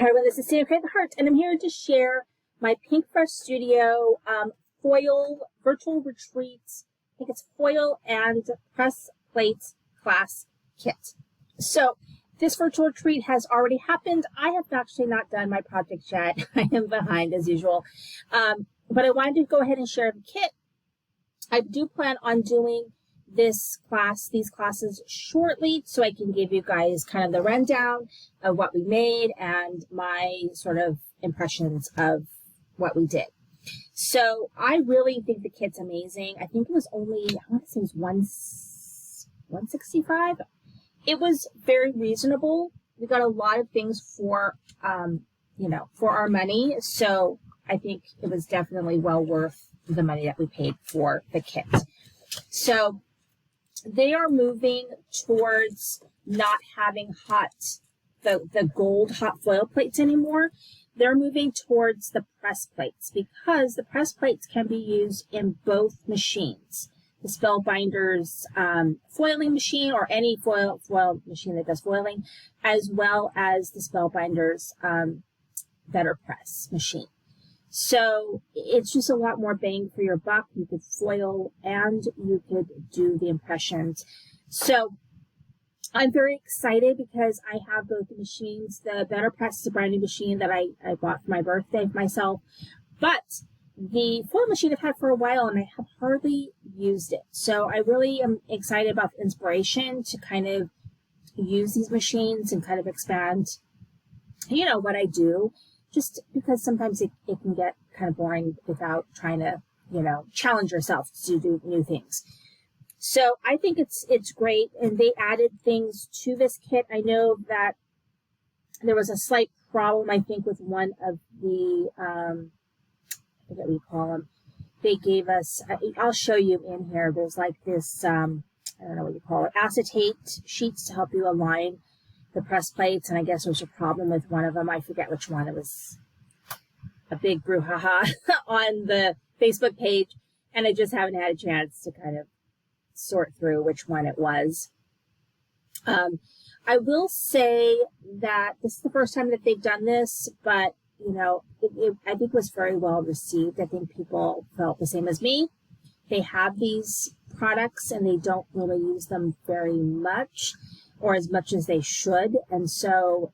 Hi everyone, this is Sam Create the Heart, and I'm here to share my Pinkfresh Studio foil virtual retreats. I think it's foil and press plates class kit. So this virtual retreat has already happened. I have actually not done my project yet. I am behind as usual, but I wanted to go ahead and share the kit. I do plan on doing these classes shortly, so I can give you guys kind of the rundown of what we made and my sort of impressions of what we did. So I really think the kit's amazing. I think it was only, I want to say it was $165. It was very reasonable. We got a lot of things for, for our money. So I think it was definitely well worth the money that we paid for the kit. So they are moving towards not having the gold hot foil plates anymore. They're moving towards the press plates because the press plates can be used in both machines. The Spellbinder's foiling machine, or any foil machine that does foiling, as well as the Spellbinder's Betterpress machine. So it's just a lot more bang for your buck. You could foil and you could do the impressions. So I'm very excited because I have both the machines. The Betterpress is a brand new machine that I bought for my birthday myself. But the foil machine I've had for a while and I have hardly used it. So I really am excited about the inspiration to kind of use these machines and kind of expand, what I do. Just because sometimes it can get kind of boring without trying to, challenge yourself to do new things. So I think it's great, and they added things to this kit. I know that there was a slight problem, I think, with one of the, I forget what you call them. They gave us, I'll show you in here, there's like this, I don't know what you call it, acetate sheets to help you align the press plates, and I guess there was a problem with one of them. I forget which one. It was a big brouhaha on the Facebook page, and I just haven't had a chance to kind of sort through which one it was. I will say that this is the first time that they've done this, but, I think it was very well received. I think people felt the same as me. They have these products, and they don't really use them very much, or as much as they should. And so,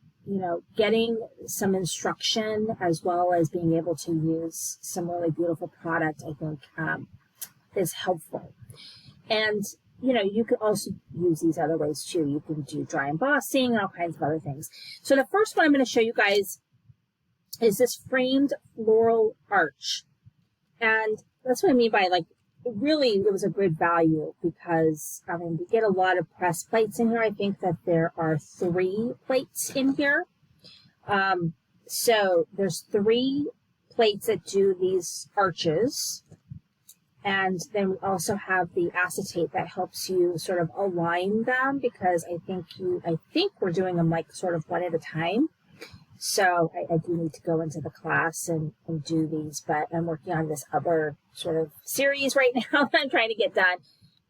getting some instruction as well as being able to use some really beautiful product, I think, is helpful. And, you could also use these other ways too. You can do dry embossing and all kinds of other things. So the first one I'm going to show you guys is this framed floral arch. And that's what I mean by really, it was a good value because, we get a lot of press plates in here. I think that there are 3 plates in here. So there's 3 plates that do these arches. And then we also have the acetate that helps you sort of align them, because I think we're doing them sort of one at a time. So I do need to go into the class and do these, but I'm working on this other sort of series right now that I'm trying to get done.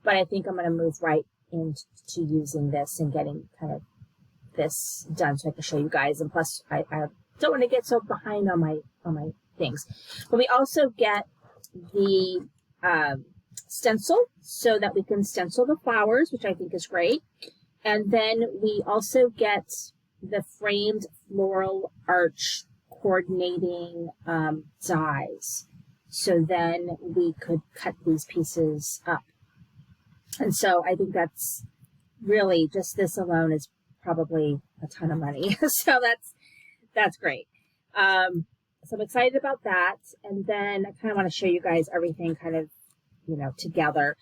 But I think I'm going to move right into using this and getting kind of this done so I can show you guys. And plus, I don't want to get so behind on my things. But we also get the stencil so that we can stencil the flowers, which I think is great. And then we also get the framed floral arch coordinating dies. So then we could cut these pieces up. And so I think that's really, just this alone is probably a ton of money. So that's great. So I'm excited about that. And then I kind of want to show you guys everything kind of, together.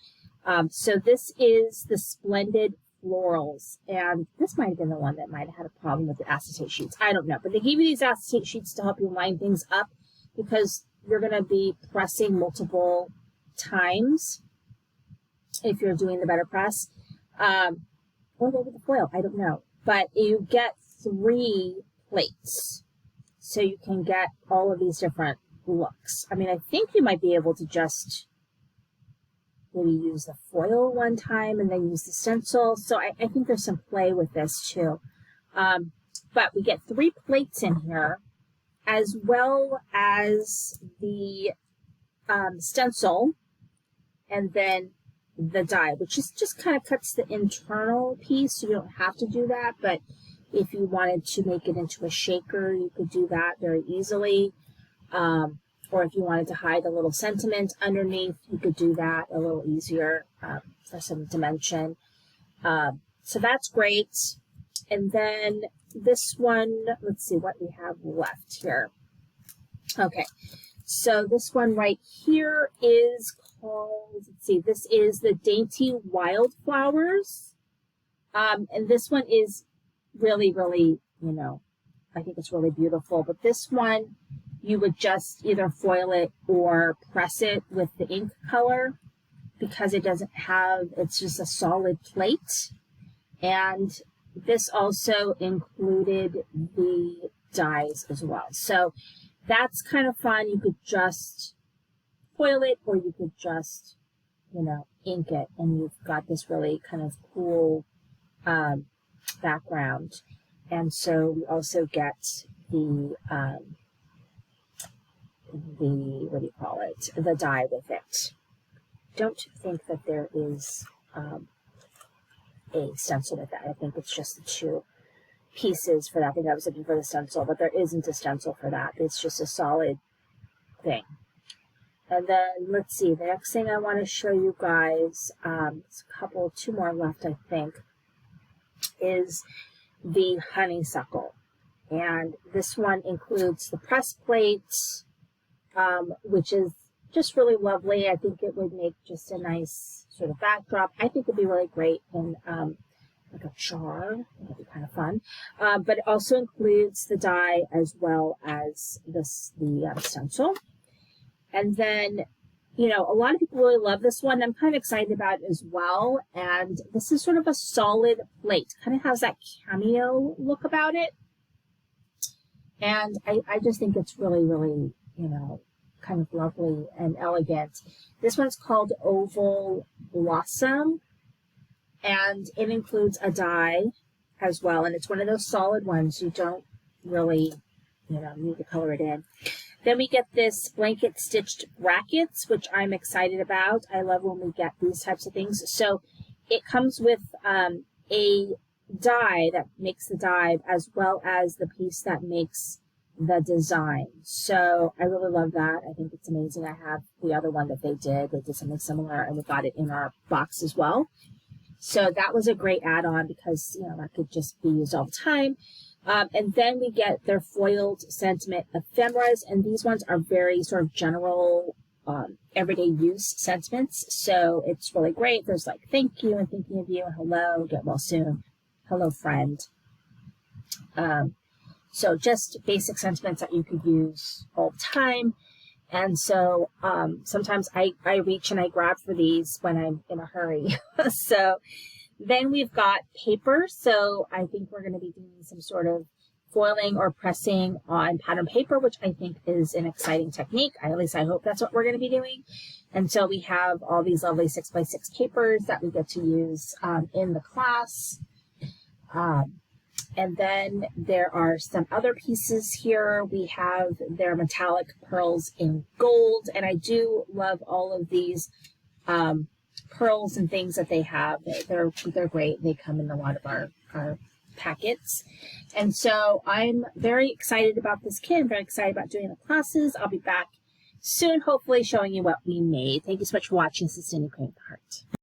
So this is the Splendid Florals, and this might have been the one that might have had a problem with the acetate sheets. I don't know, but they gave you these acetate sheets to help you line things up because you're going to be pressing multiple times if you're doing the Betterpress. Or maybe the foil, I don't know. But you get 3 plates, so you can get all of these different looks. I think you might be able to just maybe use the foil one time and then use the stencil. So I think there's some play with this too. But we get 3 plates in here, as well as the stencil, and then the die, which is just kind of cuts the internal piece. You don't have to do that, but if you wanted to make it into a shaker, you could do that very easily. Or if you wanted to hide a little sentiment underneath, you could do that a little easier for some dimension. So that's great. And then this one, let's see what we have left here. Okay, so this one right here is called, let's see, this is the Dainty Wildflowers. And this one is really, really, you know, I think it's really beautiful. But this one, you would just either foil it or press it with the ink color, because it doesn't have, it's just a solid plate. And this also included the dies as well. So that's kind of fun. You could just foil it, or you could just, you know, ink it, and you've got this really kind of cool background. And so we also get the what do you call it? The die with it. Don't think that there is a stencil with that. I think it's just the 2 pieces for that. I think I was looking for the stencil, but there isn't a stencil for that. It's just a solid thing. And then let's see, the next thing I want to show you guys, it's a couple, 2 more left, I think, is the honeysuckle. And this one includes the press plate, which is just really lovely. I think it would make just a nice sort of backdrop. I think it'd be really great in like a jar. That'd be kind of fun. But it also includes the die as well as the stencil. And then, you know, a lot of people really love this one. I'm kind of excited about it as well. And this is sort of a solid plate. Kind of has that cameo look about it. And I just think it's really, really, you know, kind of lovely and elegant. This one's called Oval Blossom, and it includes a die as well. And it's one of those solid ones. You don't really, you know, need to color it in. Then we get this blanket stitched brackets, which I'm excited about. I love when we get these types of things. So it comes with a die that makes the die, as well as the piece that makes the design. So I really love that. I think it's amazing. I have the other one that they did. They did something similar, and we got it in our box as well. So that was a great add-on, because, you know, that could just be used all the time. And then we get their foiled sentiment ephemeras, and these ones are very sort of general, everyday use sentiments. So it's really great. There's like thank you and thinking of you and hello, get well soon, hello friend. So just basic sentiments that you could use all the time. And so sometimes I reach and I grab for these when I'm in a hurry. So then we've got paper. So I think we're going to be doing some sort of foiling or pressing on pattern paper, which I think is an exciting technique. At least I hope that's what we're going to be doing. And so we have all these lovely 6x6 papers that we get to use in the class. And then there are some other pieces here. We have their metallic pearls in gold. And I do love all of these pearls and things that they have. They're great. They come in a lot of our packets. And so I'm very excited about this kit. I'm very excited about doing the classes. I'll be back soon, hopefully showing you what we made. Thank you so much for watching. This is Cindy Cream Heart.